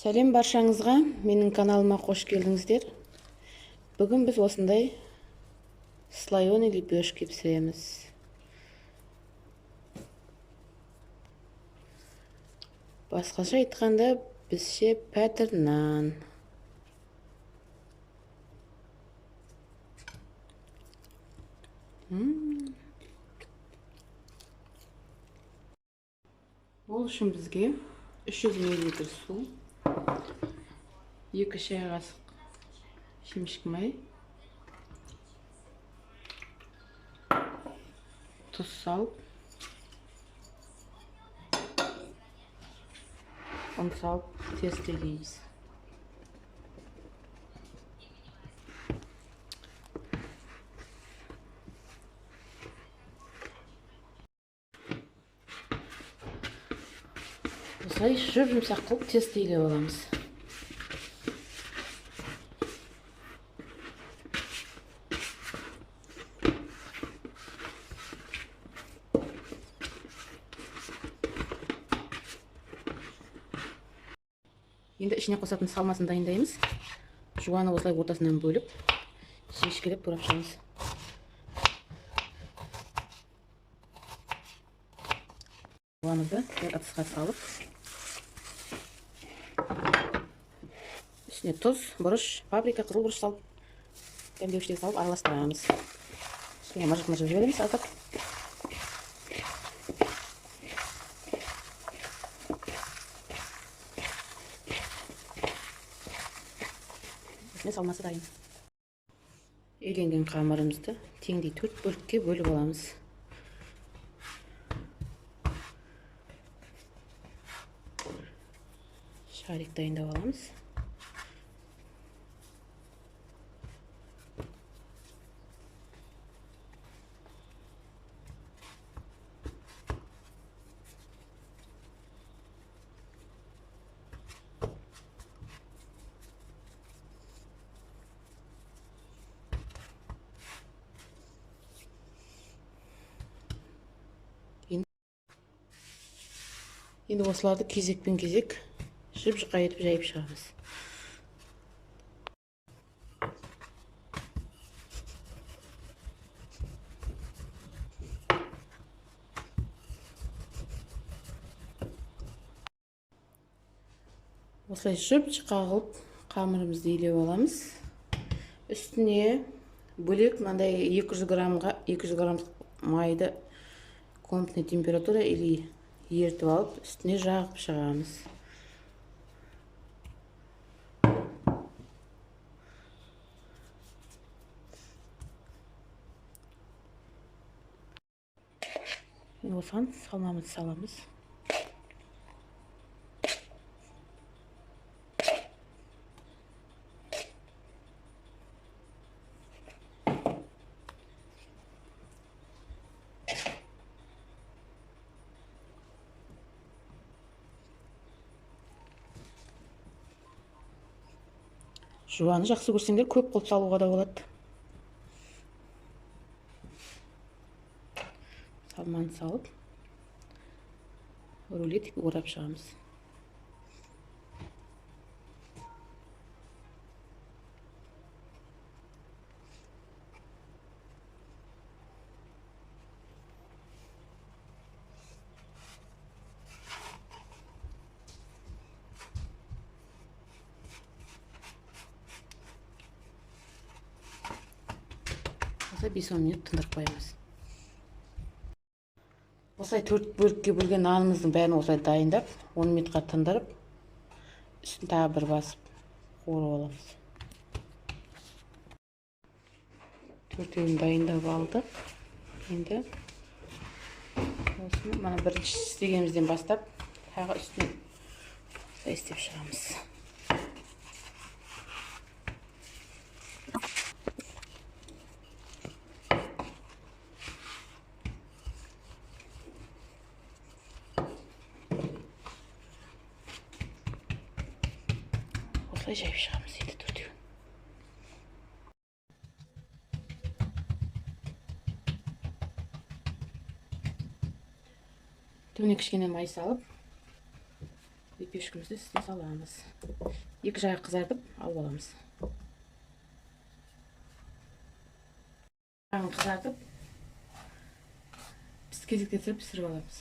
Сәлем баршаңызға, менің каналыма қош келдіңіздер. Бүгін біз осындай слоеный лепешки пісіреміз. Басқаша айтқанда, бізше пәтір нан. Ол үшін бізге 300 мл су, 2 шай қасық шемшік май, тұз салып, ұн салып тестелейміз. Осылай жұмсақ қылып тестейлеп аламыз. Енді ішіне қосатын салмасын дайындаймыз. Жуаны осылай ортасынан бөліп, шешкелеп бұрап шығамыз. Жуанымызды бір ыдысқа салып, үстіне тұз, бұрыш, паприка, қызыл бұрыш салып, дәмдеуіштерге салып араластырамыз. Үстіне мыжық-мыжық жібереміз аздап. Үстіне салмасы дайын. Үйленген қамырымызды теңдей 4 бөлікке бөліп аламыз. Шарик дайындап аламыз. Енді осыларды кезекпен кезек жып-жұқа етіп жайып шығамыз. Осылай жып-жұқа қылып қамырымызды илеп аламыз. Үстіне бөлек мынандай 200 грамм майды комнатный температура или ертіп алып, үстіне жағып шығамыз. Осыған салмамызды саламыз. Жуаны жақсы көрсеңдер, көп қылып салуға да болады. Салманы салып, рулетик орап шығамыз. Осылай 5-10 минут тындырып қоямыз. Осылай 4 бөлікке бөлген нанымыздың бәрін осылай дайындап, 10 минутқа тындырып, үстін тағы бір басып қуырып аламыз. 4-еуін дайындап алдық. Енді осыны мана бірінші істегенімізден бастап, тағы үстіне істеп шығамыз. Осылай жайып шығамыз енді 4-еуін. Түбіне кішкене май салып, лепешкамызды үстіне саламыз. Екі жағы қызартып алып аламыз. Жағын қызартып, біз кезекте тұрып пісіріп аламыз.